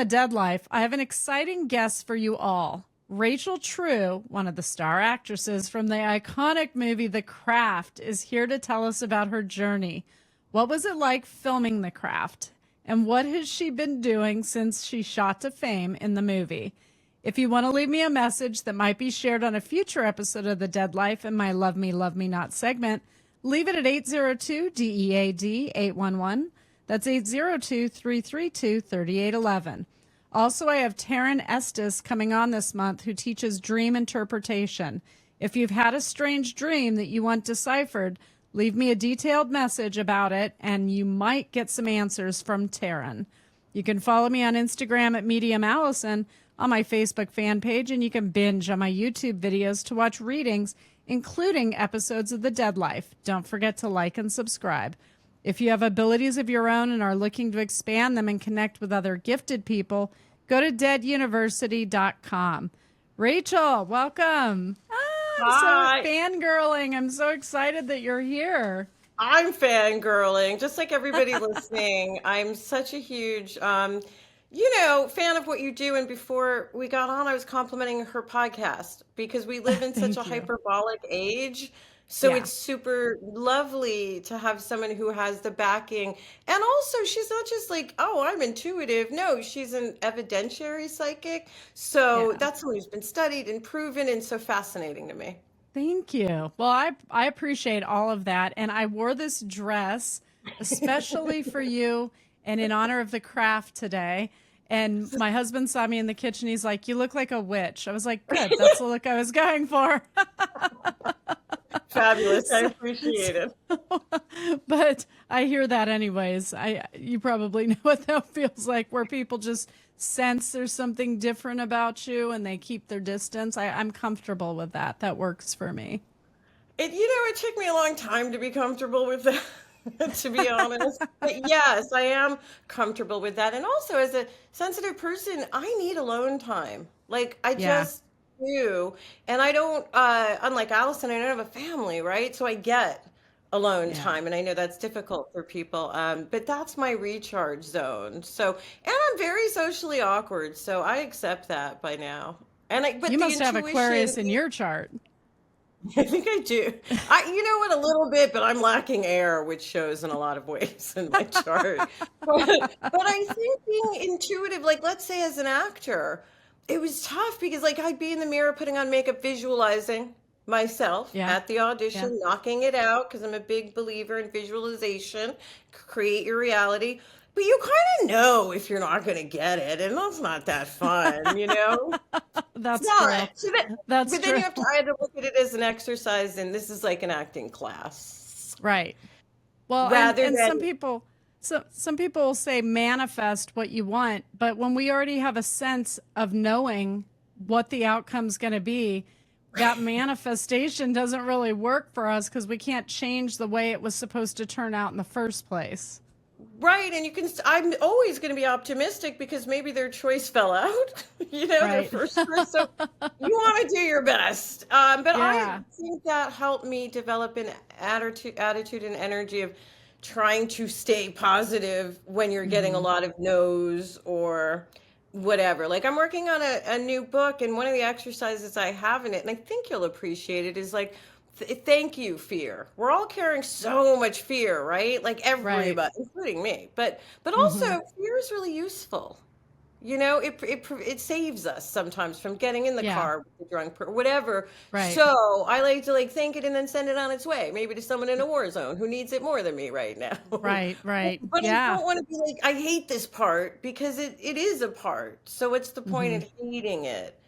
the Dead Life, I have an exciting guest for you all. Rachel True, one of the star actresses from the iconic movie The Craft, is here to tell us about her journey. What was it like filming The Craft? And what has she been doing since she shot to fame in the movie? If you want to leave me a message that might be shared on a future episode of The Dead Life in my Love Me, Love Me Not segment, leave it at 802-DEAD-811. That's 802-332-3811. Also, I have Taryn Estes coming on this month, who teaches dream interpretation. If you've had a strange dream that you want deciphered, leave me a detailed message about it, and you might get some answers from Taryn. You can follow me on Instagram at Medium Allison, on my Facebook fan page, and you can binge on my YouTube videos to watch readings, including episodes of The Dead Life. Don't forget to like and subscribe. If you have abilities of your own and are looking to expand them and connect with other gifted people, go to deaduniversity.com. Rachel, welcome. Hi. I'm so fangirling. I'm so excited that you're here. I'm fangirling, just like everybody listening. I'm such a huge, fan of what you do. And before we got on, I was complimenting her podcast because we live in such a hyperbolic age. So it's super lovely to have someone who has the backing. And also, she's not just like, oh, I'm intuitive. No, she's an evidentiary psychic. So that's someone who's been studied and proven, and so fascinating to me. Thank you. Well, I appreciate all of that. And I wore this dress especially for you and in honor of The Craft today. And my husband saw me in the kitchen. He's like, you look like a witch. I was like, good. That's the look I was going for. Fabulous. I appreciate it. But I hear that anyways. You probably know what that feels like, where people just sense there's something different about you and they keep their distance. I'm comfortable with that. That works for me. It took me a long time to be comfortable with that. To be honest. But yes, I am comfortable with that. And also, as a sensitive person, I need alone time. Like, I just do. And I don't, unlike Allison, I don't have a family, right? So I get alone time. And I know that's difficult for people. But that's my recharge zone. So, and I'm very socially awkward. So I accept that by now. But you must have Aquarius in your chart. I think I do. A little bit, but I'm lacking air, which shows in a lot of ways in my chart. But I think being intuitive, like, let's say as an actor, it was tough because, like, I'd be in the mirror putting on makeup, visualizing myself at the audition, knocking it out, because I'm a big believer in visualization, create your reality. But you kind of know if you're not going to get it, and that's not that fun, That's true. But then I had to look at it as an exercise, and this is like an acting class. Right. Well, some people will say manifest what you want, but when we already have a sense of knowing what the outcome's going to be, that manifestation doesn't really work for us because we can't change the way it was supposed to turn out in the first place. Right, and I'm always going to be optimistic because maybe their choice fell out, their first choice. So you want to do your best. I think that helped me develop an attitude and energy of trying to stay positive when you're getting a lot of no's or whatever. Like, I'm working on a new book, and one of the exercises I have in it, and I think you'll appreciate it, is like, thank you, fear. We're all carrying so much fear, right? Like everybody, including me. But also, fear is really useful. It saves us sometimes from getting in the car with the drunk person, whatever. Right. So I like to thank it and then send it on its way, maybe to someone in a war zone who needs it more than me right now. Right. But I don't want to be like, I hate this part, because it is a part. So what's the point of hating it?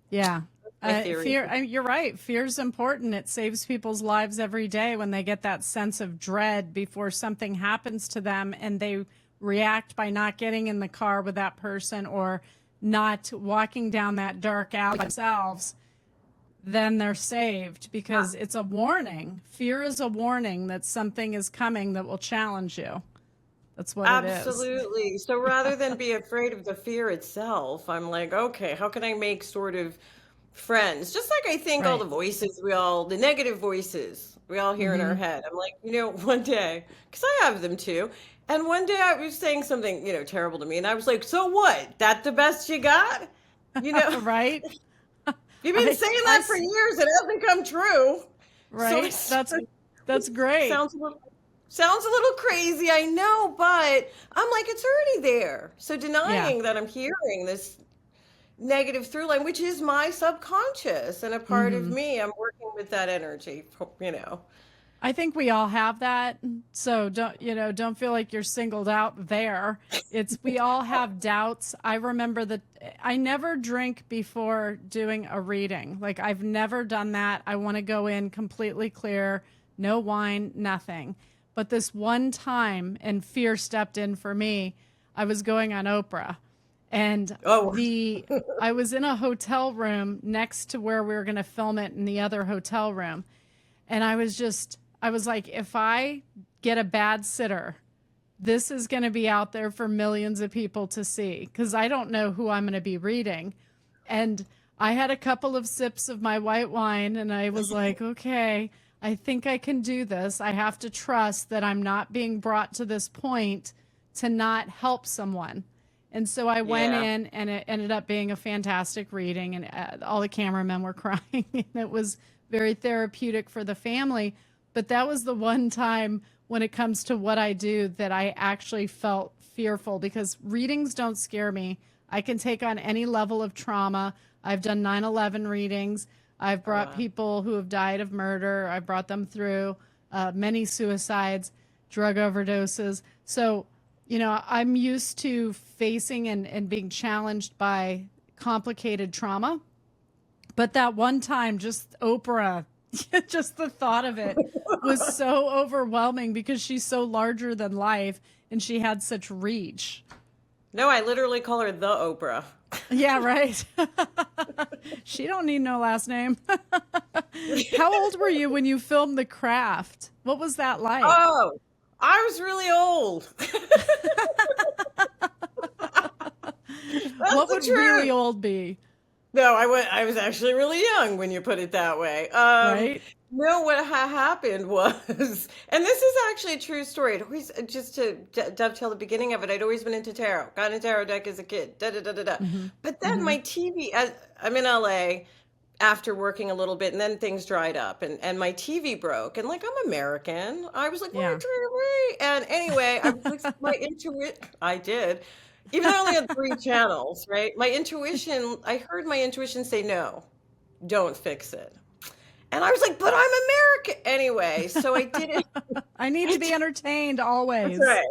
Yeah. Fear, you're right. Fear's important. It saves people's lives every day when they get that sense of dread before something happens to them and they react by not getting in the car with that person or not walking down that dark alley themselves. Then they're saved because it's a warning. Fear is a warning that something is coming that will challenge you. That's what it is. Absolutely. So rather than be afraid of the fear itself, I'm like, okay, how can I make sort of friends. Just like I think all Right. the voices the negative voices we all hear in our Mm-hmm. head. I'm like, one day, because I have them too. And one day I was saying something, terrible to me. And I was like, so what? That the best you got? You know, Right. you've been I, saying I, that for years. It hasn't come true. So right. That's great. sounds a little sounds a little crazy, I know, but I'm like, it's already there. So Yeah. denying that I'm hearing this negative through line, which is my subconscious and a part of Mm-hmm. me. I'm working with that energy. I think we all have that. So don't feel like you're singled out there. We all have doubts. I remember that I never drink before doing a reading. Like I've never done that. I want to go in completely clear, no wine, nothing. But this one time, and fear stepped in for me, I was going on Oprah, and Oh, I was in a hotel room next to where we were going to film it in the other hotel room. And I was like, if I get a bad sitter, this is going to be out there for millions of people to see because I don't know who I'm going to be reading. And I had a couple of sips of my white wine and I was like, okay, I think I can do this. I have to trust that I'm not being brought to this point to not help someone. And so I went yeah. in and it ended up being a fantastic reading and all the cameramen were crying and it was very therapeutic for the family. But that was the one time when it comes to what I do that I actually felt fearful because readings don't scare me. I can take on any level of trauma. I've done 9/11 readings. I've Oh, brought wow. people who have died of murder. I brought them through many suicides, drug overdoses. So, I'm used to facing and being challenged by complicated trauma. But that one time, just Oprah, just the thought of it was so overwhelming because she's so larger than life and she had such reach. No, I literally call her the Oprah. Yeah, right. She don't need no last name. How old were you when you filmed The Craft? What was that like? Oh, I was really old. That's What the would really truth. old be? No, I was actually really young when you put it that way. Right? No, what happened was, and this is actually a true story. It always, just to dovetail the beginning of it, I'd always been into tarot. Got into tarot deck as a kid. Da da da da da. Mm-hmm. But then Mm-hmm. my TV, I'm in LA after working a little bit, and then things dried up, and my TV broke. And like I'm American, I was like, Yeah. and anyway, I was like, my intuition, I did. Even though I only had three channels, right? I heard my intuition say, no, don't fix it. And I was like, but I'm American. Anyway, so I didn't, I need to I, be entertained that's always. right.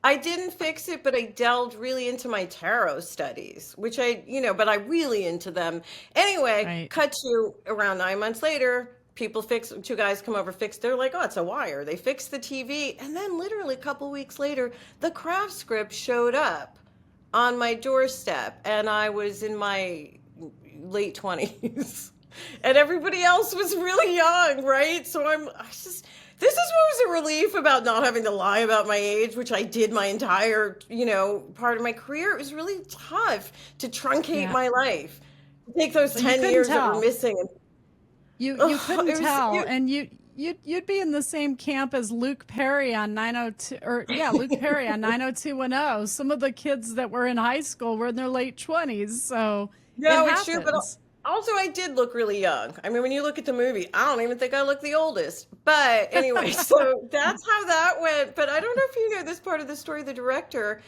I didn't fix it, but I delved really into my tarot studies, which but I really into them. Anyway, Right. cut to around 9 months later, two guys come over, they're like, oh, it's a wire. They fixed the TV. And then literally a couple weeks later, the craft script showed up on my doorstep. And I was in my late 20s. And everybody else was really young, right? So this is what was a relief about not having to lie about my age, which I did my entire, part of my career. It was really tough to truncate Yeah. my life, take those But you 10 couldn't years that were tell. missing. And You ugh, couldn't tell, it, and you'd be in the same camp as Luke Perry on 902, or yeah, Luke Perry on 90210. Some of the kids that were in high school were in their late 20s, so it no, it's true, but happens. also I did look really young. I mean, when you look at the movie, I don't even think I look the oldest. But anyway, so that's how that went. But I don't know if you know this part of the story. The director,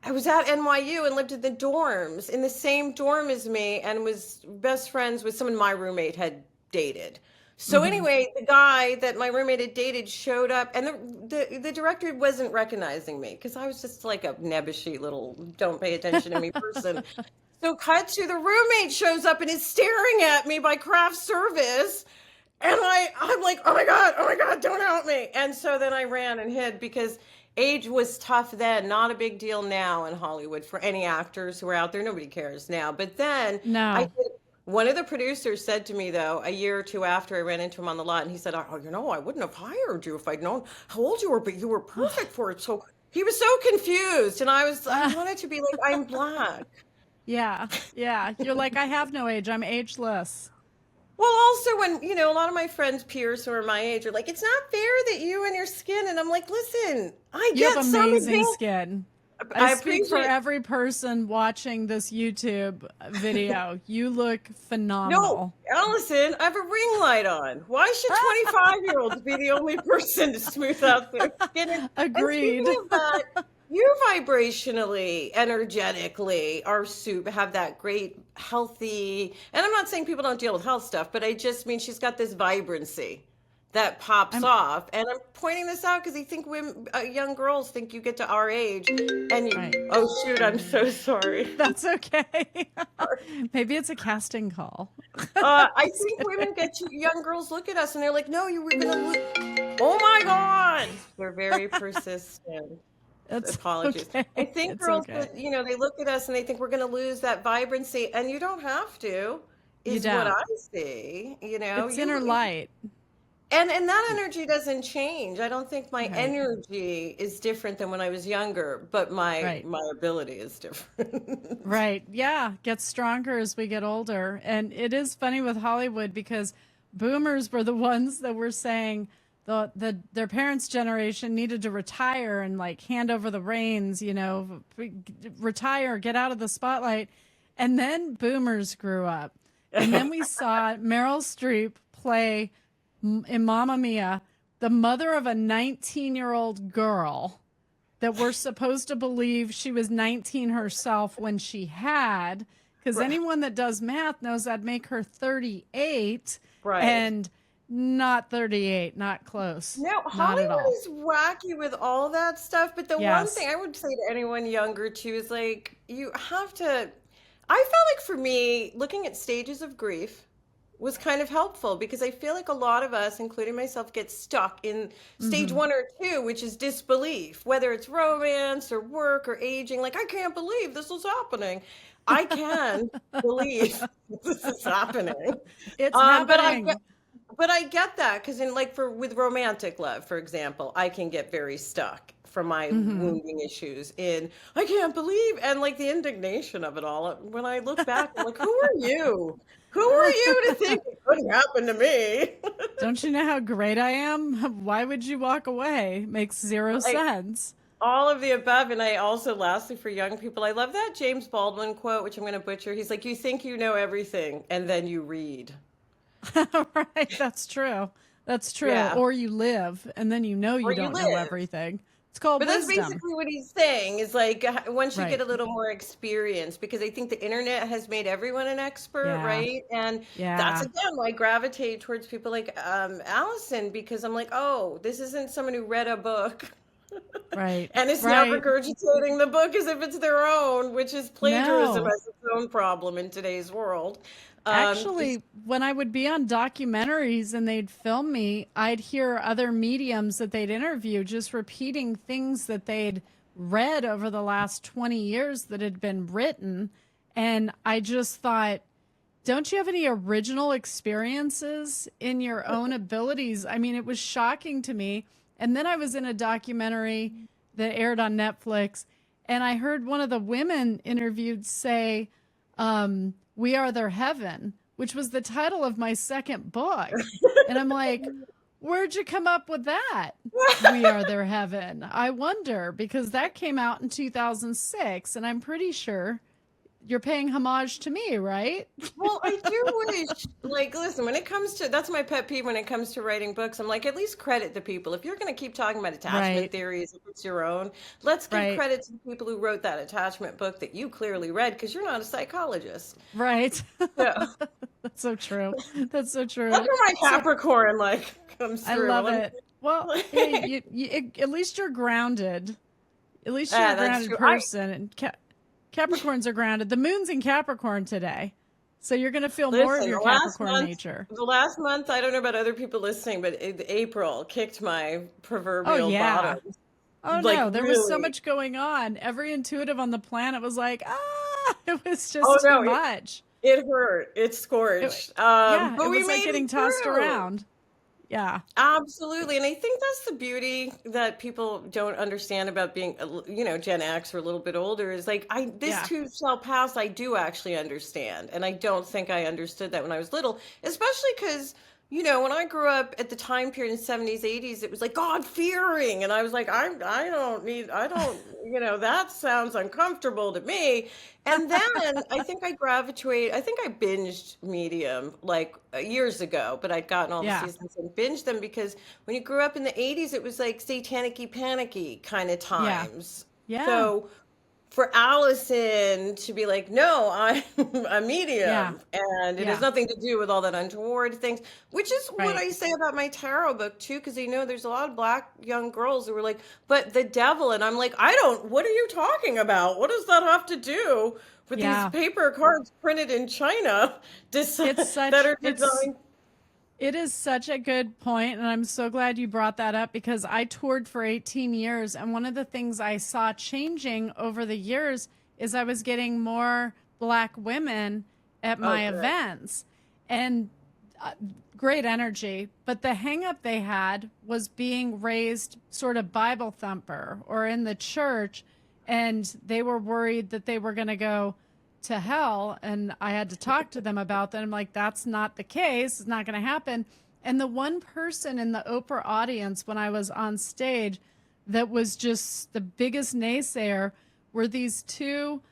I was at NYU and lived in the dorms, in the same dorm as me, and was best friends with someone my roommate had dated. So Hmm. anyway, the guy that my roommate had dated showed up, and the director wasn't recognizing me because I was just like a nebbishy little don't pay attention to me person. So cut to the roommate shows up and is staring at me by craft service. And I'm like, oh my God, don't help me. And so then I ran and hid because age was tough then, not a big deal now in Hollywood for any actors who are out there. Nobody cares now. But then I No. did. One of the producers said to me, though, a year or two after I ran into him on the lot, and he said, oh, I wouldn't have hired you if I'd known how old you were, but you were perfect for it. So he was so confused. And I wanted to be like, I'm black. Yeah. Yeah. You're like, I have no age. I'm ageless. Well, also when, a lot of my friends, peers who are my age are like, it's not fair that you and your skin. And I'm like, listen, I You have get some amazing advantage. skin. I I speak for appreciate. every person watching this YouTube video. You look No, phenomenal. Allison, I have a ring light on. Why should 25-year-olds be the only person to smooth out their skin? And Agreed. speaking of that, you vibrationally, energetically have that great healthy, and I'm not saying people don't deal with health stuff, but I just mean she's got this vibrancy that pops I'm off. And I'm pointing this out because I think women, young girls think you get to our age and right. oh shoot, I'm so sorry. That's okay. Maybe it's a casting call. I think women young girls look at us and they're like, no, you were gonna lose. Oh my God. They're very persistent. It's Apologies. okay. I think It's girls, okay. they look at us and they think we're gonna lose that vibrancy, and you don't have to, You is what don't. I see. It's inner You light. and that energy doesn't change. I don't think my Right. energy is different than when I was younger, but my Right. my ability is different. Right. Yeah. Gets stronger as we get older. And it is funny with Hollywood because boomers were the ones that were saying their parents' generation needed to retire and like hand over the reins, retire, get out of the spotlight. And then boomers grew up. And then we saw Meryl Streep play in Mamma Mia, the mother of a 19-year-old girl that we're supposed to believe she was 19 herself when she had, because Right. anyone that does math knows that'd make her 38 Right. and not 38, not close. No, Not at Hollywood all. is wacky with all that stuff. But the one Yes. thing I would say to anyone younger too is like, you have to. I felt like for me, looking at stages of grief was kind of helpful because I feel like a lot of us, including myself, get stuck in stage Hmm. 1 or 2, which is disbelief, whether it's romance or work or aging. Like, I can't believe this is happening. I can believe this is happening. It's But happening. I get that because with romantic love, for example, I can get very stuck from my Hmm. wounding issues in I can't believe, and like the indignation of it all. When I look back, I'm like, who are you? Who are you to think it couldn't happen to me? Don't you know how great I am? Why would you walk away? Makes zero Like sense. all of the above. And I also, lastly, for young people, I love that James Baldwin quote, which I'm going to butcher. He's like, you think you know everything, and then you read. Right, that's true. That's true. Yeah. Or you live and then you know Or you you don't know live. everything. It's called But that's wisdom. basically what he's saying is like once you get Right. a little more experience, because I think the internet has made everyone an expert, Yeah. right? And that's Yeah. again why I gravitate towards people like Allison, because I'm like, oh, this isn't someone who read a book Right. and is now Right. regurgitating the book as if it's their own, which is plagiarism No. as its own problem in today's world. Actually, when I would be on documentaries and they'd film me, I'd hear other mediums that they'd interview just repeating things that they'd read over the last 20 years that had been written. And I just thought, don't you have any original experiences in your own abilities? I mean, it was shocking to me. And then I was in a documentary that aired on Netflix, and I heard one of the women interviewed say, We Are Their Heaven, which was the title of my second book. And I'm like, where'd you come up with that? We Are Their Heaven. I wonder, because that came out in 2006, and I'm pretty sure you're paying homage to me, right? Well, I do wish, like, listen, when it comes to, that's my pet peeve when it comes to writing books. I'm like, at least credit the people. If you're going to keep talking about attachment Right. theories, if it's your own, let's give Right. credit to the people who wrote that attachment book that you clearly read because you're not a psychologist. Right. Yeah. That's so true. That's so true. That's where my Capricorn, like, comes I through. love Let me- it. Well, hey, at least you're grounded. At least you're Yeah, a that's grounded true. person. And Capricorns are grounded. The moon's in Capricorn today. So you're going to feel more of Listen, your the last Capricorn month, nature. the last month, I don't know about other people listening, but April kicked my proverbial yeah. bottom. Oh, Like, no. There was so really. much going on. Every intuitive on the planet was like, it was just Oh, no, too much. It hurt. It scorched. Yeah, But it we was like made getting it tossed through. around. Yeah. Absolutely. And I think that's the beauty that people don't understand about being, Gen X or a little bit older is like, this Yeah. too shall pass. I do actually understand. And I don't think I understood that when I was little, especially because, when I grew up at the time period in 70s, 80s, it was like God fearing. And I was like, I don't, that sounds uncomfortable to me. And then I think I binged Medium like years ago, but I'd gotten all the Yeah. seasons and binged them because when you grew up in the 80s, it was like satanic-y, panicky kind of Yeah. times. Yeah. So for Allison to be like, no, I'm a Yeah. medium, and it has Yeah. nothing to do with all that untoward things, which is what Right. I say about my tarot book too, because there's a lot of black young girls who were like, but the devil, and I'm like, what are you talking about? What does that have to do with these Yeah. paper cards printed in China It's that such are designed? it is such a good point, and I'm so glad you brought that up because I toured for 18 years, and one of the things I saw changing over the years is I was getting more black women at Oh, my good. events, and uh, great energy. But the hang up they had was being raised sort of Bible thumper or in the church, and they were worried that they were going to go to hell. And I had to talk to them about that. I'm like, that's not the case. It's not going to happen. And the one person in the Oprah audience when I was on stage that was just the biggest naysayer were these two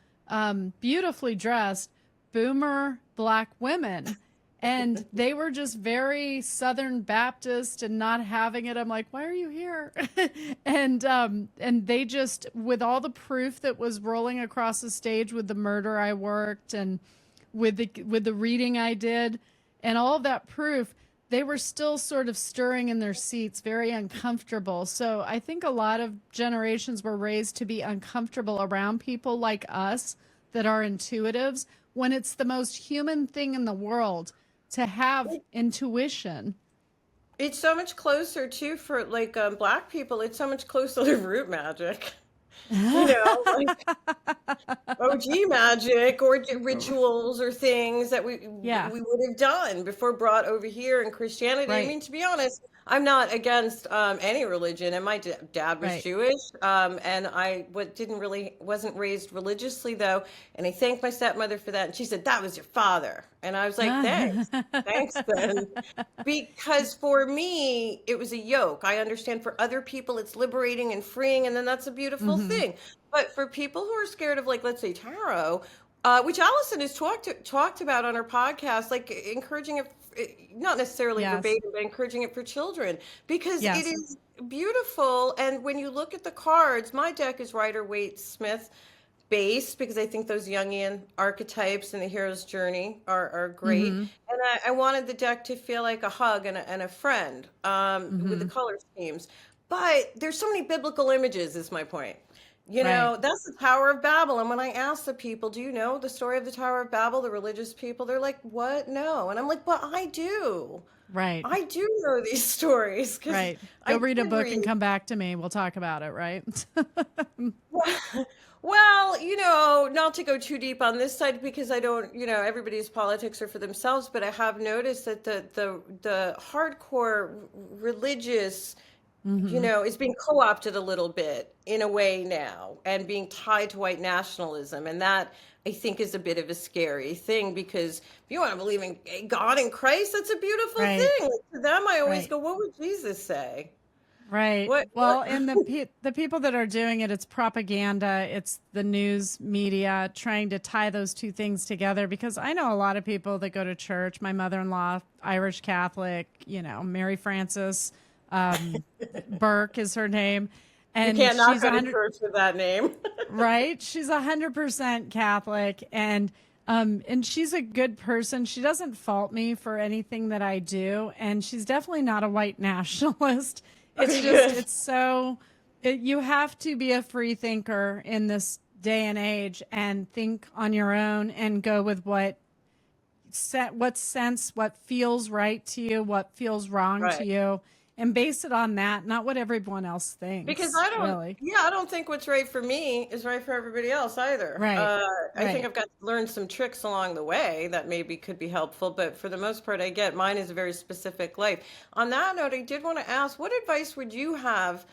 beautifully dressed boomer black women. And they were just very Southern Baptist and not having it. I'm like, why are you here? And they just, with all the proof that was rolling across the stage with the murder I worked and with the reading I did, and all of that proof, they were still sort of stirring in their seats, very uncomfortable. So I think a lot of generations were raised to be uncomfortable around people like us that are intuitives when it's the most human thing in the world to have intuition. It's so much closer too for like black people. It's so much closer to root magic. Like OG magic or rituals or things that Yeah, we would have done before brought over here in Christianity. I right, mean, to be honest, I'm not against any religion, and my dad was right. Jewish, and I wasn't raised religiously though. And I thanked my stepmother for that, and she said that was your father, and I was like, thanks then, because for me it was a yoke. I understand for other people it's liberating and freeing, and then that's a beautiful Hmm. thing. But for people who are scared of, like, let's say tarot, which Allison has talked about on her podcast, like encouraging it, not necessarily Yes, verbatim, but encouraging it for children because it yes. is beautiful. And when you look at the cards, my deck is Rider Waite Smith based because I think those Jungian archetypes and the hero's journey are great. Hmm. And I wanted the deck to feel like a hug and a friend with the Hmm. color schemes. But there's so many biblical images, is my point. Right, That's the Tower of Babel. And when I ask the people, do you know the story of the Tower of Babel, the religious people, they're like, what? No. And I'm like, but I do. right, I do know these stories because right. I Go read a did book and read. come back to me. We'll talk about it, right? Well, not to go too deep on this side because I don't, everybody's politics are for themselves, but I have noticed that the hardcore religious, Hmm. is being co-opted a little bit in a way now and being tied to white nationalism. And that I think is a bit of a scary thing because if you want to believe in God and Christ, that's a beautiful Right, thing. Like, to them, I always right. go, what would Jesus say? Right. What? Well, and the people that are doing it, it's propaganda, it's the news media trying to tie those two things together because I know a lot of people that go to church. My mother-in-law, Irish Catholic, Mary Frances Burke is her name, You and can't not she's go a to hundred. church with that name. Right? She's 100% Catholic, and she's a good person. She doesn't fault me for anything that I do, and she's definitely not a white nationalist. It's Okay, just good. it's so you have to be a free thinker in this day and age and think on your own and go with what feels right to you, what feels wrong to Right. you. and base it on that, not what everyone else Because thinks, really. I don't think what's right for me is right for everybody else either. Right. I think Right. I've got to learn some tricks along the way that maybe could be helpful, but for the most part, I get mine is a very specific life. On that note, I did want to ask, what advice would you have?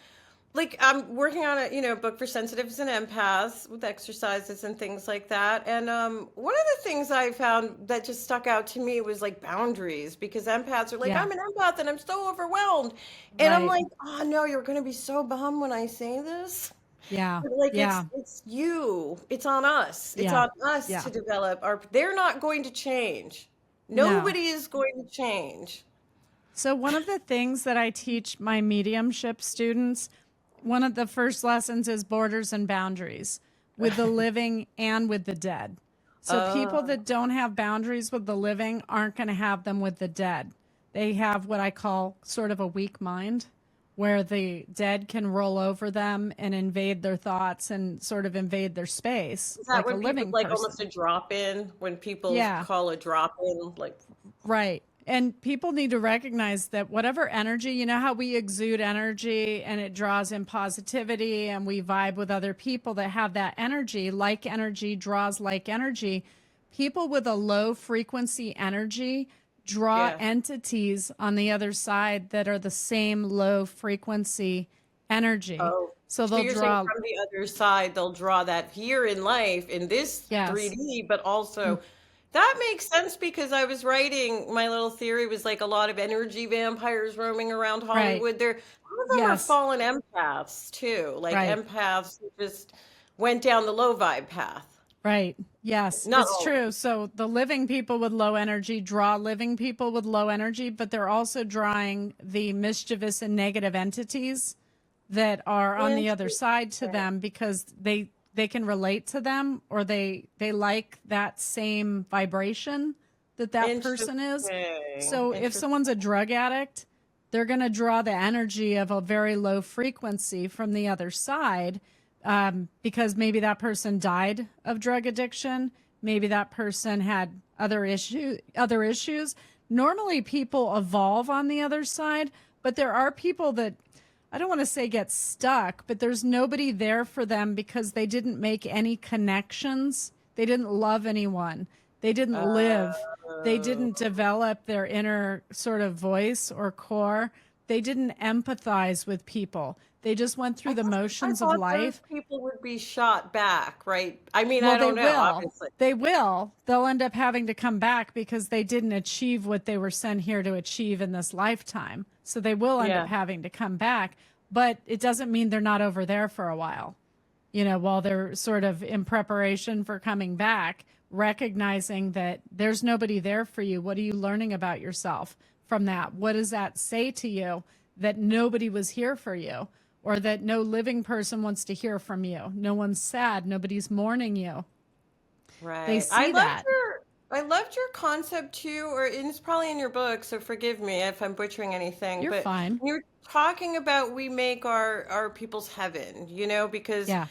Like I'm working on a book for sensitives and empaths with exercises and things like that, and one of the things I found that just stuck out to me was like boundaries, because empaths are like, Yeah. I'm an empath and I'm so overwhelmed, and I'm Right. like, oh no, you're going to be so bummed when I say this. Yeah. But, like, Yeah. it's you, it's on us, it's Yeah. on us Yeah. to develop our, they're not going to change, No. nobody is going to change. So one of the things that I teach my mediumship students, one of the first lessons is borders and boundaries with the living and with the dead. So people uh that don't have boundaries with the living aren't going to have them with the dead. They have what I call sort of a weak mind, where the dead can roll over them and invade their thoughts and sort of invade their space Is that like a when people living like person. almost a drop in? When people Yeah. call a drop in, like, Right. And people need to recognize that whatever energy, you know how we exude energy and it draws in positivity and we vibe with other people that have that energy, like energy draws like energy. People with a low frequency energy draw yeah. entities on the other side that are the same low frequency energy. Oh, So so they'll you're saying draw, from the other side, they'll draw that here in life in this yes. 3D, but Mm, also that makes sense because I was writing, my little theory was like a lot of energy vampires roaming around right. Hollywood. They're, some of them are Yes. fallen empaths too, like Right. empaths who just went down the low vibe path. Right. Yes, Not it's all of them. true. So the living people with low energy draw living people with low energy, but they're also drawing the mischievous and negative entities that are on the other Interesting. side to them because they can relate to them, or they like that same vibration that that person is. Interesting. So if Interesting. someone's a drug addict, they're going to draw the energy of a very low frequency from the other side, because maybe that person died of drug addiction. Maybe that person had other issues. Normally people evolve on the other side, but there are people that, I don't want to say get stuck, but there's nobody there for them because they didn't make any connections. They didn't love anyone. They didn't live. They didn't Oh. develop their inner sort of voice or core. They didn't empathize with people. They just went through the I motions of thought those life. people would be shot back, right? I mean, Well, I they don't know, will. obviously. They will. They'll end up having to come back because they didn't achieve what they were sent here to achieve in this lifetime. So they will end up Yeah. having to come back, but it doesn't mean they're not over there for a while. While they're sort of in preparation for coming back, recognizing that there's nobody there for you. What are you learning about yourself from that? What does that say to you that nobody was here for you, or that no living person wants to hear from you? No one's sad. Nobody's mourning you. They Right. see that. I loved your concept too, or it's probably in your book, so forgive me if I'm butchering anything, You're but fine. you're talking about we make our people's heaven, because Yeah.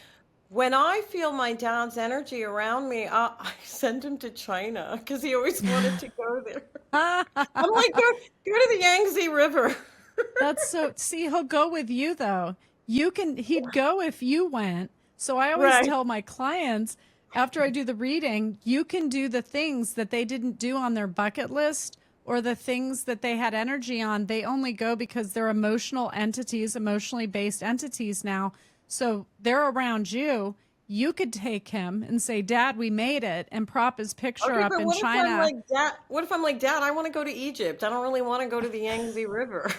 when I feel my dad's energy around me, I send him to China because he always wanted to go there. I'm like, go to the Yangtze River. That's so, see, he'll go with you though. He'd go if you went. So I always Right. tell my clients after I do the reading, you can do the things that they didn't do on their bucket list, or the things that they had energy on. They only go because they're emotional entities, emotionally based entities now. So they're around you. You could take him and say, Dad, we made it, and prop his picture Okay, up but in what if I'm China. like, Dad? What if I'm like, Dad, I want to go to Egypt. I don't really want to go to the Yangtze River.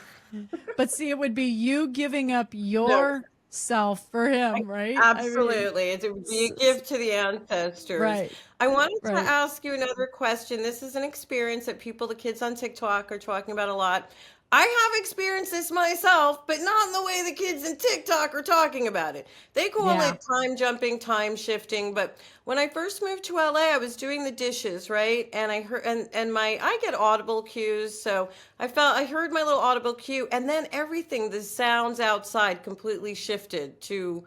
But see, it would be you giving up No. yourself for him, right? I mean, Absolutely. It would be a gift to the ancestors. right, I wanted to right. ask you another question. This is an experience that the kids on TikTok are talking about a lot. I have experienced this myself, but not in the way the kids in TikTok are talking about it. They call Yeah. it time jumping, time shifting. But when I first moved to LA, I was doing the dishes, right? And I heard, and I get audible cues. So I heard my little audible cue, and then everything, the sounds outside completely shifted to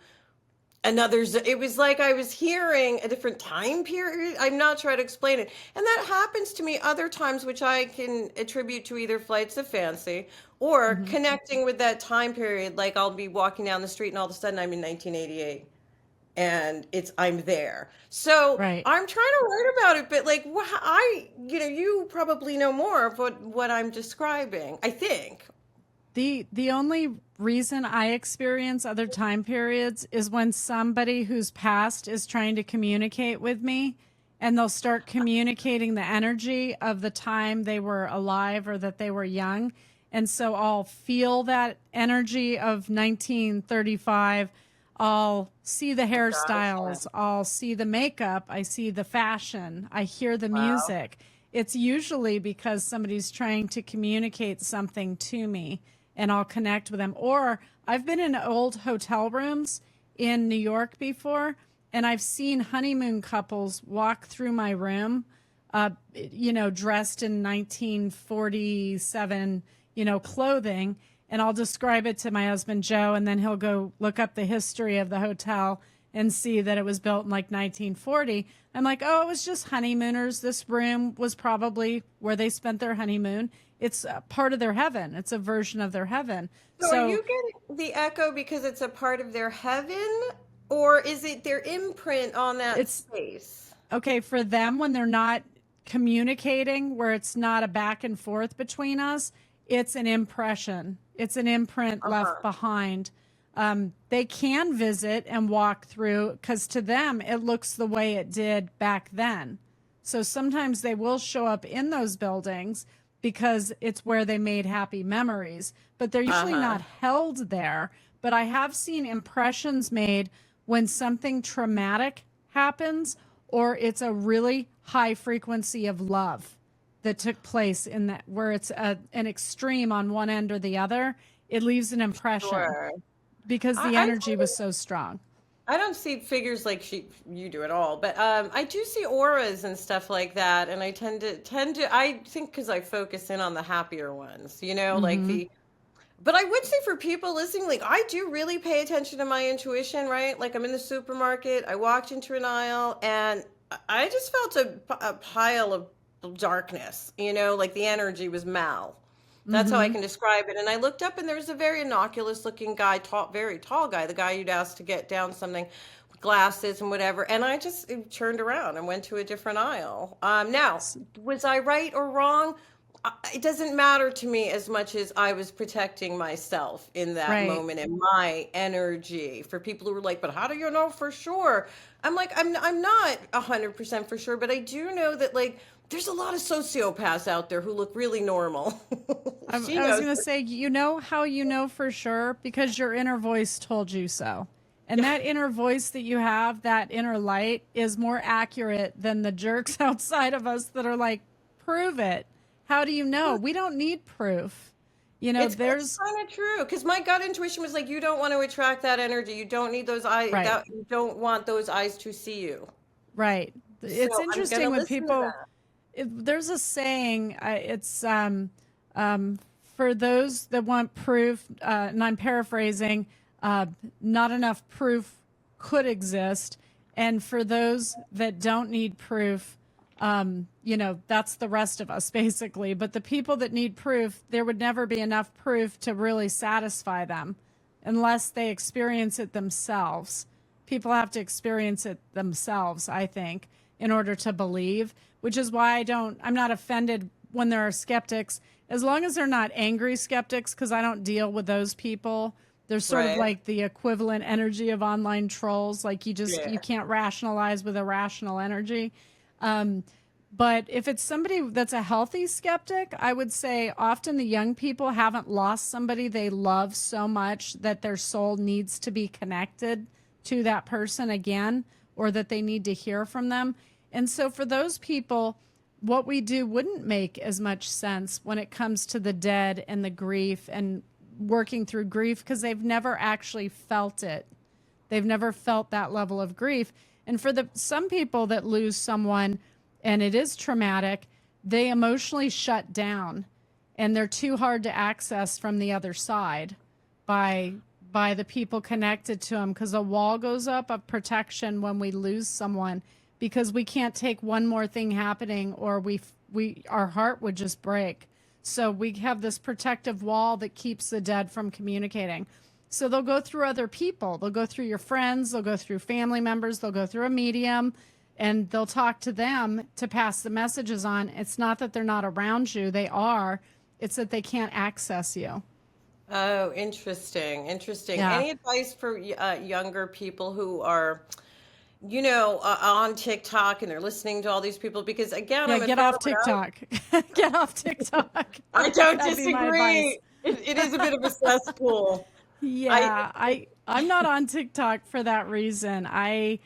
it was like I was hearing a different time period. I'm not sure how to explain it. And that happens to me other times, which I can attribute to either flights of fancy or Hmm. connecting with that time period. Like I'll be walking down the street and all of a sudden I'm in 1988 and I'm there. So Right. I'm trying to write about it, but like you probably know more of what I'm describing, I think. The only reason I experience other time periods is when somebody who's passed is trying to communicate with me, and they'll start communicating the energy of the time they were alive or that they were young. And so I'll feel that energy of 1935. I'll see the Gotcha. hairstyles, I'll see the makeup, I see the fashion, I hear the Wow. music. It's usually because somebody's trying to communicate something to me, and I'll connect with them. Or I've been in old hotel rooms in New York before, and I've seen honeymoon couples walk through my room, dressed in 1947, clothing. And I'll describe it to my husband, Joe, and then he'll go look up the history of the hotel and see that it was built in like 1940. I'm like, oh, it was just honeymooners. This room was probably where they spent their honeymoon. It's a part of their heaven. It's a version of their heaven. So are So you getting the echo because it's a part of their heaven, or is it their imprint on that it's space? okay for them when they're not communicating, where it's not a back and forth between us. It's an impression, it's an imprint left Uh-huh. behind. They can visit and walk through because to them it looks the way it did back then. So sometimes they will show up in those buildings because it's where they made happy memories, but they're usually Uh-huh. not held there. But I have seen impressions made when something traumatic happens, or it's a really high frequency of love that took place in that, where it's an extreme on one end or the other. It leaves an impression Sure. because I, the I energy tend was so strong. I don't see figures like you do at all, but I do see auras and stuff like that, and I tend to I think because I focus in on the happier ones, like Hmm. the. But I would say for people listening, like I do really pay attention to my intuition, right? Like I'm in the supermarket, I walked into an aisle, and I just felt a pile of darkness, like the energy was mal. That's how I Hmm. can describe it. And I looked up and there was a very innocuous looking guy, tall, very tall guy, the guy you'd ask to get down something, with glasses and whatever. And I just turned around and went to a different aisle. Now, was I right or wrong? It doesn't matter to me as much as I was protecting myself in that Right. moment and my energy. For people who were like, but how do you know for sure? I'm like, I'm not 100% for sure, but I do know that like there's a lot of sociopaths out there who look really normal. She I was knows. going to say, you know how you know for sure? Because your inner voice told you so. And Yeah. that inner voice that you have, that inner light, is more accurate than the jerks outside of us that are like, prove it. How do you know? We don't need proof. It's There's, kind of true because my gut intuition was like, you don't want to attract that energy. You don't need those eyes. right, That you don't want those eyes to see you. right. So It's I'm gonna interesting when listen to people, that. there's a saying, um, for those that want proof, and I'm paraphrasing, uh, not enough proof could exist. And for those that don't need proof, that's the rest of us basically. But the people that need proof, there would never be enough proof to really satisfy them unless they experience it themselves. People have to experience it themselves, I think, in order to believe, which is why I'm not offended when there are skeptics, as long as they're not angry skeptics, because I don't deal with those people. They're sort of Right. like the equivalent energy of online trolls. Like you Yeah. can't rationalize with irrational energy. Um, but if it's somebody that's a healthy skeptic, I would say often the young people haven't lost somebody they love so much that their soul needs to be connected to that person again, or that they need to hear from them. And so for those people, what we do wouldn't make as much sense when it comes to the dead and the grief and working through grief because they've never actually felt it. They've never felt that level of grief. And for the some people that lose someone and it is traumatic, they emotionally shut down and they're too hard to access from the other side by by the people connected to them, because a wall goes up of protection when we lose someone, because we can't take one more thing happening, or our heart would just break. So we have this protective wall that keeps the dead from communicating. So they'll go through other people. They'll go through your friends. They'll go through family members. They'll go through a medium, and they'll talk to them to pass the messages on. It's not that they're not around you. They are. It's that they can't access you. Oh, interesting. Interesting. Yeah. Any advice for younger people who are, on TikTok and they're listening to all these people? Because again, Yeah, I'm a get fan off of what TikTok. Get off TikTok. I don't That'd be my disagree. advice. It is a bit of a cesspool. I Yeah, I'm not on TikTok for that reason. I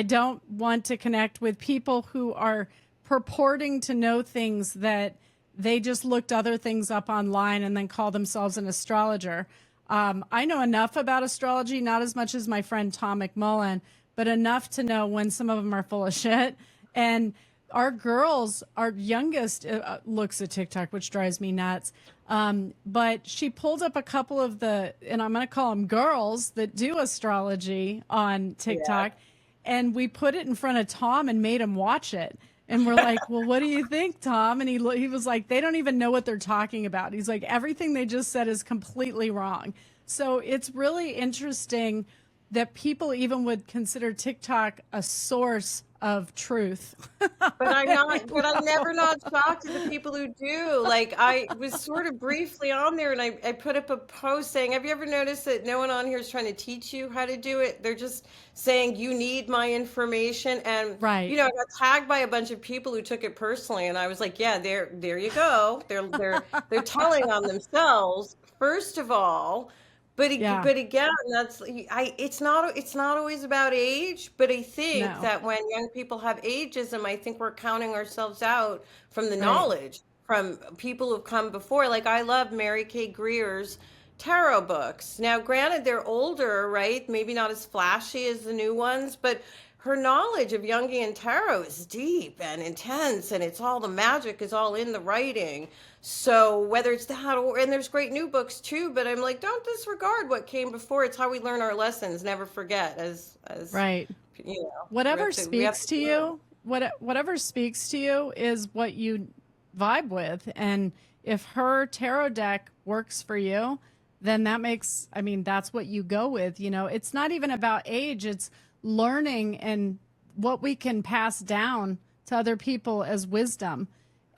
don't want to connect with people who are purporting to know things that they just looked other things up online and then call themselves an astrologer. I know enough about astrology, not as much as my friend Tom McMullen, but enough to know when some of them are full of shit. And our girls, our youngest looks at TikTok, which drives me nuts. But she pulled up a couple of and I'm going to call them girls that do astrology on TikTok. yeah. And we put it in front of Tom and made him watch it. And we're like, well, what do you think, Tom? And he was like, they don't even know what they're talking about. He's like, everything they just said is completely wrong. So it's really interesting that people even would consider TikTok a source of truth. But I never not shocked at the people who do. Like, I was sort of briefly on there, and I put up a post saying, have you ever noticed that no one on here is trying to teach you how to do it? They're just saying, you need my information. And, Right. I got tagged by a bunch of people who took it personally. And I was like, yeah, there you go. They're telling on themselves, first of all. Yeah. But again, it's not always about age, but I think No. that when young people have ageism, I think we're counting ourselves out from the Right. knowledge from people who've come before. Like, I love Mary Kay Greer's tarot books. Now, granted, they're older, right? Maybe not as flashy as the new ones, but her knowledge of Jungian tarot is deep and intense, and it's all the magic is all in the writing. So whether it's that, and there's great new books too, but I'm like, don't disregard what came before. It's how we learn our lessons. Never forget, as Right. Whatever speaks to you, whatever speaks to you is what you vibe with. And if her tarot deck works for you, then that's what you go with. It's not even about age. It's learning and what we can pass down to other people as wisdom.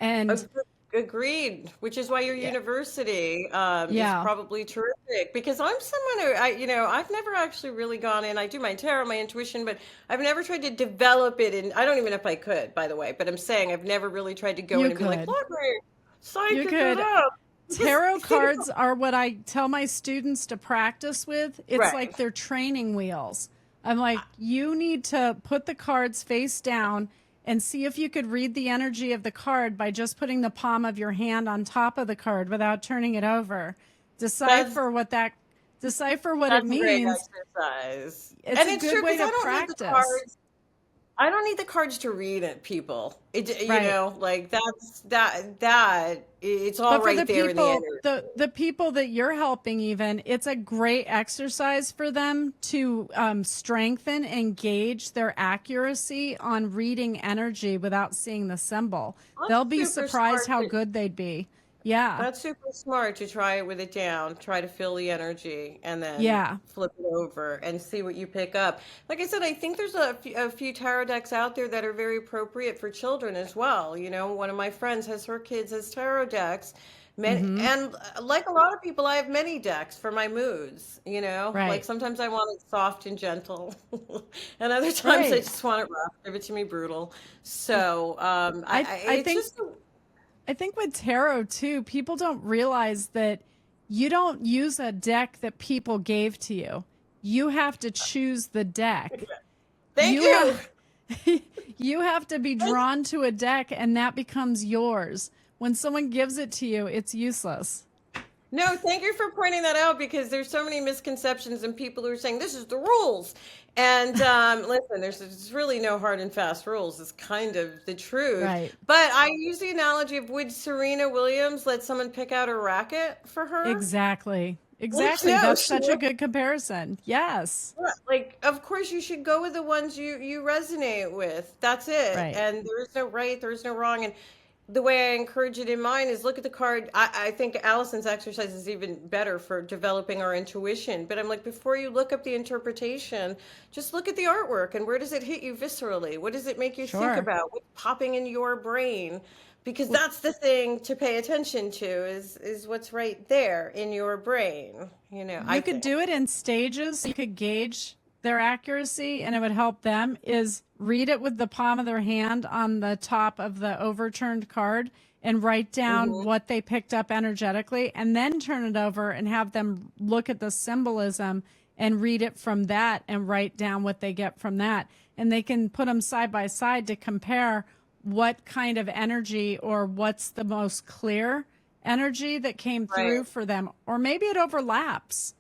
And Agreed, which is why your university is yeah, probably terrific. Because I'm someone who I've never actually really gone in. I do my tarot, my intuition, but I've never tried to develop it. And I don't even know if I could, by the way. But I'm saying I've never really tried to go you in and be like, could. look, we're You psychic it could. up. Tarot cards are what I tell my students to practice with. It's like Right. they're training wheels. I'm like, you need to put the cards face down and see if you could read the energy of the card by just putting the palm of your hand on top of the card without turning it over. Decipher what it That's a great means. exercise. It's And a it's good true way because to I don't need the practice. cards. I don't need the cards to read at people. Right. Like it's all But for the right there in the people, energy. the people that you're helping, even, it's a great exercise for them to strengthen and gauge their accuracy on reading energy without seeing the symbol. They'll That's be super surprised smart. how good they'd be. Yeah, That's super smart to try it with it down, try to feel the energy, and then yeah, flip it over and see what you pick up. Like I said, I think there's a few tarot decks out there that are very appropriate for children as well. One of my friends has her kids as tarot decks. mm-hmm, And like a lot of people, I have many decks for my moods. Like right, sometimes I want it soft and gentle, and other times I right. just want it rough. Give it to me brutal. So I it's think just I think with tarot too, people don't realize that you don't use a deck that people gave to you. You have to choose the deck. thank You you. have you have to be drawn to a deck, and that becomes yours. When someone gives it to you, it's useless. No, thank you for pointing that out because there's so many misconceptions and people who are saying this is the rules. And listen, there's really no hard and fast rules. It's kind of the truth. Right. But I use the analogy of would Serena Williams let someone pick out a racket for her? Exactly. Exactly. No, That's such a good comparison. Yes. like, of course you should go with the ones you resonate with. That's it. Right. And there is no right, there is no wrong. And the way I encourage it in mine is look at the card. I think Allison's exercise is even better for developing our intuition. But I'm like, before you look up the interpretation, just look at the artwork and where does it hit you viscerally? What does it make you think Sure. about? What's popping in your brain? Because that's the thing to pay attention to is what's right there in your brain. I You could think. do it in stages. You could gauge their accuracy and it would help them is read it with the palm of their hand on the top of the overturned card and write down Hmm. what they picked up energetically and then turn it over and have them look at the symbolism and read it from that and write down what they get from that. And they can put them side by side to compare what kind of energy or what's the most clear energy that came through Right. for them. Or maybe it overlaps,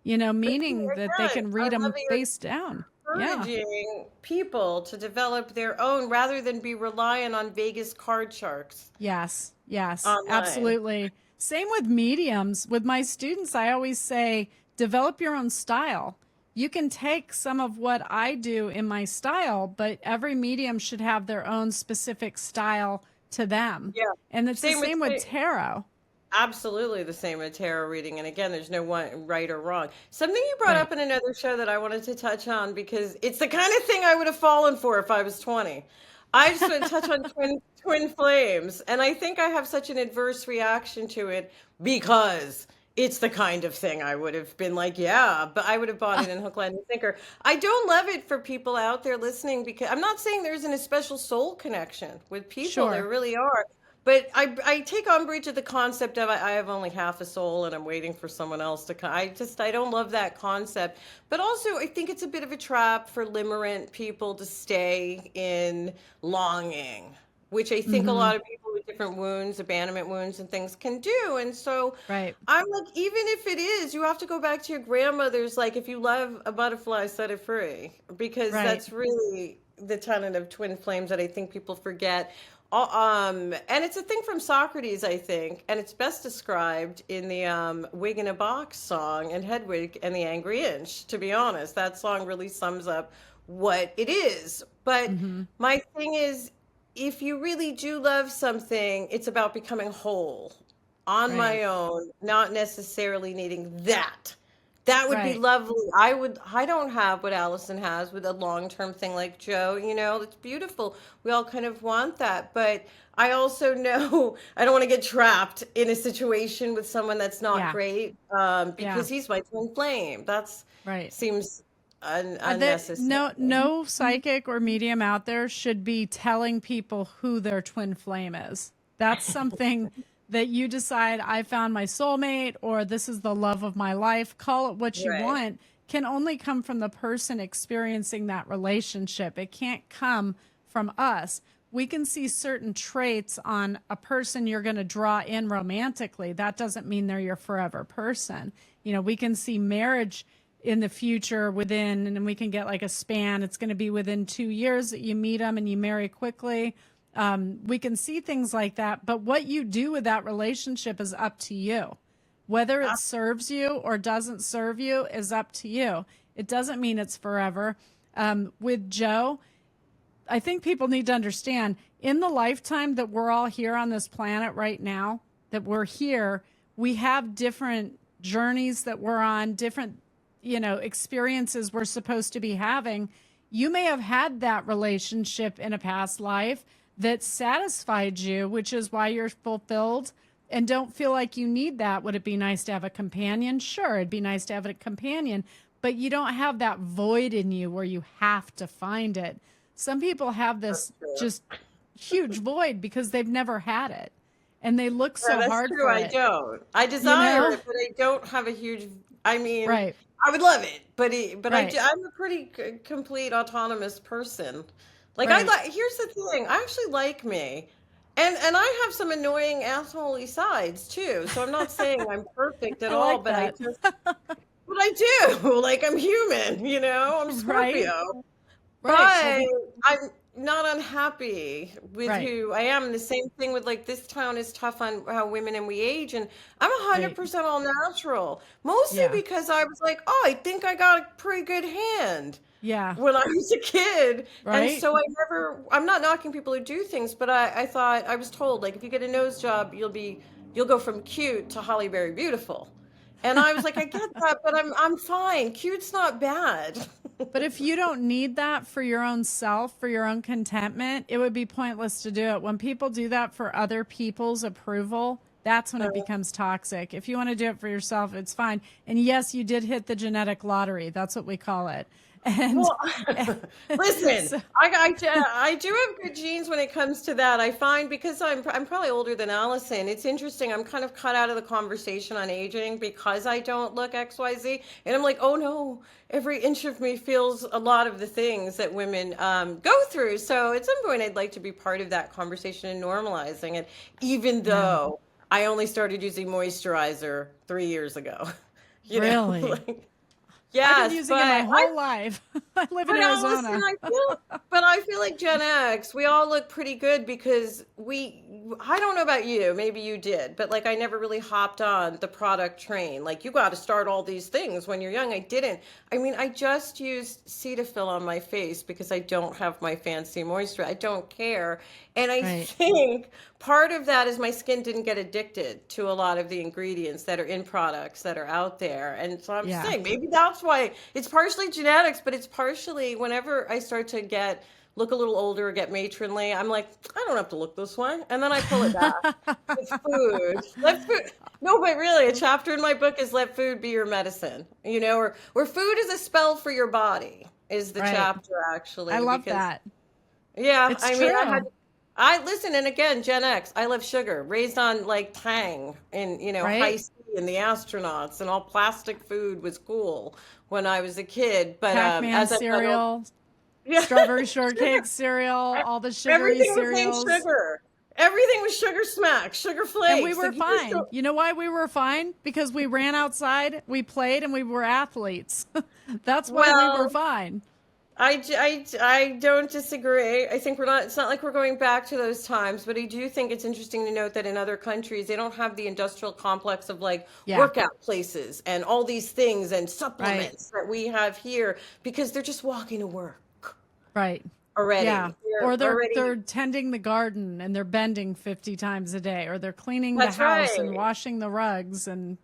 But see, meaning that they again, can I read love them that you're face down. Yeah. encouraging people to develop their own rather than be reliant on Vegas card sharks Yes. Yes. online. Absolutely. Same with mediums. With my students, I always say develop your own style. You can take some of what I do in my style, but every medium should have their own specific style to them. Yeah. And it's the Same with same with tarot. absolutely the same with tarot reading. And again, there's no one right or wrong. Something you brought Right. up in another show that I wanted to touch on because it's the kind of thing I would have fallen for if I was 20. I just want to touch on twin flames. And I think I have such an adverse reaction to it because it's the kind of thing I would have been like, yeah, but I would have bought it in hook, line, and sinker. I don't love it for people out there listening because I'm not saying there isn't a special soul connection with people. There Sure. really are. But I take umbrage at the concept of I have only half a soul and I'm waiting for someone else to come. I don't love that concept. But also I think it's a bit of a trap for limerent people to stay in longing, which I think a Mm-hmm. lot of people with different wounds, abandonment wounds and things can do. And so Right. I'm like, even if it is, you have to go back to your grandmother's, like, if you love a butterfly, set it free, because Right. that's really the tenet of twin flames that I think people forget. And it's a thing from Socrates, I think, and it's best described in the Wig in a Box song and Hedwig and the Angry Inch. To be honest, that song really sums up what it is. But Mm-hmm. my thing is, if you really do love something, it's about becoming whole on Right. my own, not necessarily needing that. That would be Right. lovely. I don't have what Allison has with a long-term thing like Joe, it's beautiful. We all kind of want that, but I also know I don't want to get trapped in a situation with someone that's not Yeah. great, Yeah. because he's my twin flame. That's Right. seems No, unnecessary. no psychic or medium out there should be telling people who their twin flame is. That's something that you decide, I found my soulmate, or this is the love of my life, call it what you Right. want, can only come from the person experiencing that relationship. It can't come from us. We can see certain traits on a person you're going to draw in romantically. That doesn't mean they're your forever person. We can see marriage in the future within, and we can get like a span. It's going to be within 2 years that you meet them and you marry quickly. We can see things like that, but what you do with that relationship is up to you. Whether it serves you or doesn't serve you is up to you. It doesn't mean it's forever. With Joe, I think people need to understand in the lifetime that we're all here on this planet right now, that we're here, we have different journeys that we're on, different, experiences we're supposed to be having. You may have had that relationship in a past life that satisfied you, which is why you're fulfilled and don't feel like you need that. Would it be nice to have a companion? Sure, it'd be nice to have a companion, but you don't have that void in you where you have to find it. Some people have this just huge void because they've never had it and they look Yeah, so that's hard true. for I it, don't. I you desire know? it, but I don't have a huge. I mean, Right, I would love it, but right, I'm a pretty complete autonomous person. Like I right. like. Here's the thing. I actually like me, and I have some annoying assholey sides too. So I'm not saying I'm perfect at I all, like but that. I do. Like I'm human. I'm Right, Scorpio. right. But I'm not unhappy with Right. who I am. And the same thing with like this town is tough on how women and we age. And I'm Right. 100% all natural, mostly Yeah. because I was like, oh, I think I got a pretty good hand Yeah. when I was a kid. And Right. so I'm not knocking people who do things, but I thought I was told like if you get a nose job, you'll go from cute to Holly Berry beautiful. And I was like, I get that, but I'm fine. Cute's not bad. But if you don't need that for your own self, for your own contentment, it would be pointless to do it. When people do that for other people's approval, that's when it becomes toxic. If you want to do it for yourself, it's fine. And yes, you did hit the genetic lottery. That's what we call it. And Well, listen, so, I do have good genes when it comes to that. I find because I'm probably older than Allison. It's interesting. I'm kind of cut out of the conversation on aging because I don't look XYZ, and I'm like, oh no, every inch of me feels a lot of the things that women go through. So at some point, I'd like to be part of that conversation and normalizing it, even yeah, though I only started using moisturizer 3 years ago. You know, really. like. I've been Yes, using it my but whole life. I live in Allison, Arizona. I feel like Gen X, we all look pretty good because I don't know about you, maybe you did, but like I never really hopped on the product train. Like you got to start all these things when you're young. I didn't. I mean, I just used Cetaphil on my face because I don't have my fancy moisture. I don't care. And I Right. think part of that is my skin didn't get addicted to a lot of the ingredients that are in products that are out there. And so I'm Yeah. saying maybe that's why it's partially genetics, but it's partially whenever I start to look a little older, get matronly, I'm like, I don't have to look this way. And then I pull it back. It's food. Let food. No, but really, a chapter in my book is let food be your medicine, or food is a spell for your body is the Right. chapter I actually, love because that. yeah, It's I mean, true. I listen, and again, Gen X, I love sugar, raised on like Tang and, high Right. C and the astronauts and all plastic food was cool when I was a kid. But Pac-Man as I've got old, cereal, yeah, strawberry shortcake cereal, all the sugary everything was named cereals. sugar. Everything was sugar smacks, sugar And we flakes. were Like you just fine. don't. You know why we were fine? Because we ran outside, we played, and we were athletes. That's why we were Well, fine. I don't disagree. I think it's not like we're going back to those times, but I do think it's interesting to note that in other countries, they don't have the industrial complex of like Yeah. workout places and all these things and Right. supplements that we have here because they're just walking to work Right. Yeah. already. Or They're they're already, tending the garden and they're bending 50 times a day, or they're cleaning the that's house and right. washing the rugs and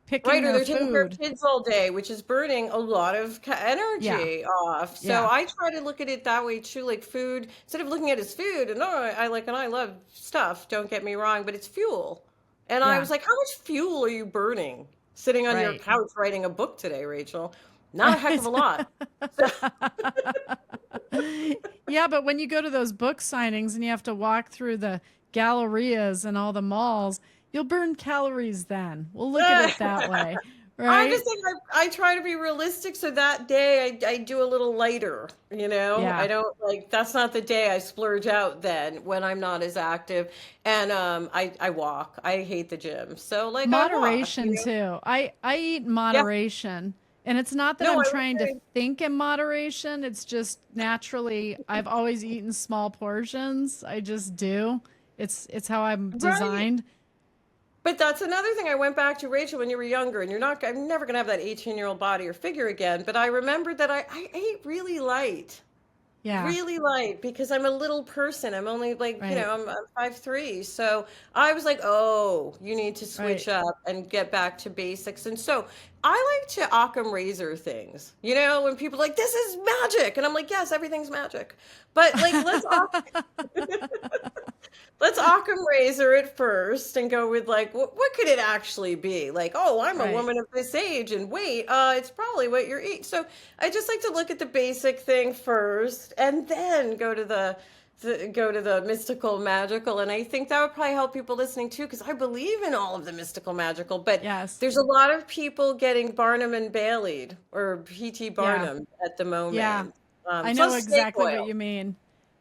picking Right, or their they're taking care of food. kids all day, which is burning a lot of Yeah. energy off. So Yeah. I try to look at it that way too, like food, instead of looking at it as food, and and I love stuff, don't get me wrong, but it's fuel. And I Yeah. was like, how much fuel are you burning sitting on your Right. couch writing a book today, Rachel? Not a heck of Right. a lot. So, Yeah, but when you go to those book signings and you have to walk through the gallerias and all the malls, you'll burn calories then. We'll look at it that way, I'm right? just saying I try to be realistic so that day I do a little lighter, I Yeah. don't like that's not the day I splurge out then when I'm not as active. And I walk. I hate the gym. So like I walk, Moderation too. I eat in Yeah. moderation. And it's not that No, I'm I would trying to say think in moderation. It's just naturally I've always eaten small portions. I just do. It's how I'm right. designed. But that's another thing I went back to, Rachel, when you were younger, and I'm never gonna have that 18-year-old body or figure again. But I remembered that I ate really light. Yeah. Really light because I'm a little person. I'm only like, Right. I'm 5'3". So I was like, oh, you need to Right. switch up and get back to basics. And so I like to Occam razor things. When people are like, this is magic. And I'm like, yes, everything's magic. But like, let's Occam razor it first and go with like, what could it actually be? Like, oh, I'm a Right. woman of this age and wait, it's probably what you're eating. So I just like to look at the basic thing first and then go to the mystical, magical. And I think that would probably help people listening too, because I believe in all of the mystical, magical. But Yes. there's a lot of people getting Barnum and Bailey'd or P.T. Yeah. Barnum at the Yeah. moment. I know Plus snake exactly what oil. you mean.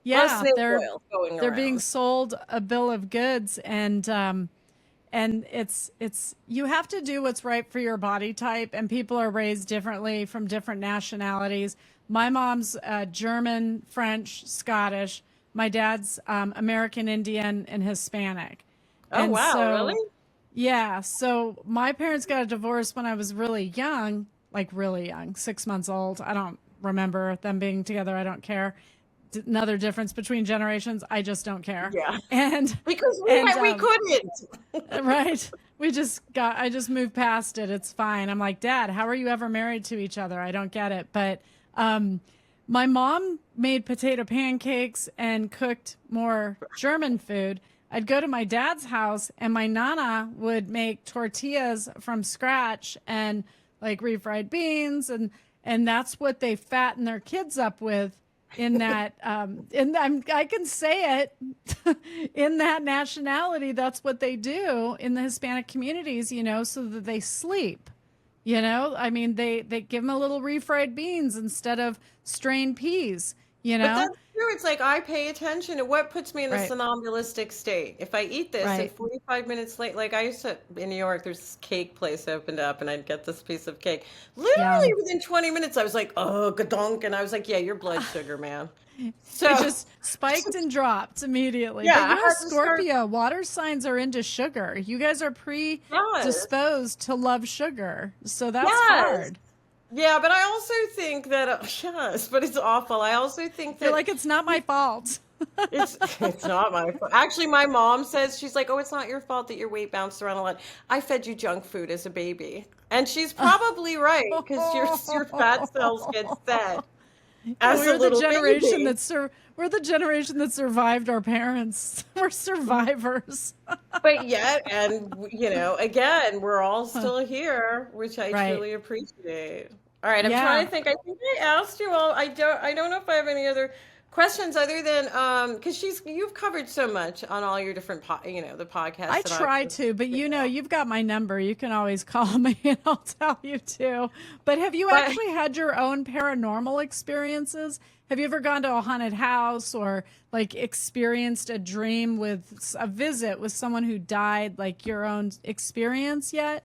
Plus Yeah, snake they're oil going they're being around. sold a bill of goods, and it's you have to do what's right for your body type, and people are raised differently from different nationalities. my mom's German, French, Scottish. My dad's American Indian and Hispanic. Oh, And wow, so, really? yeah, so my parents got a divorce when I was really young, like really young, 6 months old. I don't remember them being together. I don't care. Another difference between generations. I just don't care. Yeah. And, Because and, we couldn't. right. I just moved past it. It's fine. I'm like, Dad, how are you ever married to each other? I don't get it. But my mom made potato pancakes and cooked more German food. I'd go to my dad's house and my nana would make tortillas from scratch and like refried beans. And that's what they fatten their kids up with in that, I can say it in that nationality. That's what they do in the Hispanic communities, so that they sleep. I mean, they give them a little refried beans instead of strained peas. But that's true. It's like I pay attention to what puts me in the Right. somnambulistic state. If I eat this and Right. 45 minutes late, like I used to in New York, there's this cake place opened up and I'd get this piece of cake. Yeah. Literally within 20 minutes, I was like, oh, gadonk. And I was like, yeah, your blood sugar, man. So It just spiked and dropped immediately. yeah, But I you're a had to start. Scorpio. Water signs are into sugar. You guys are Yes. predisposed to love sugar. So that's Yes. hard. Yeah, but I also think that yes, but it's awful. I also think You're that like, it's not my fault. it's not my fault. Actually, my mom says she's like, "Oh, it's not your fault that your weight bounced around a lot. I fed you junk food as a baby." And she's probably right because your fat cells get set as a We're the little generation baby. we're the generation that survived our parents. We're survivors. But yet, and again, we're all still here, which I Right. truly appreciate. All right, I'm trying Yeah. to think. I think I asked you all. I don't know if I have any other questions other than because you've covered so much on all your different the podcasts I that try I've to, but you've got my number. You can always call me and I'll tell you too. But have you but actually had your own paranormal experiences? Have you ever gone to a haunted house or like experienced a dream with a visit with someone who died, like your own experience yet?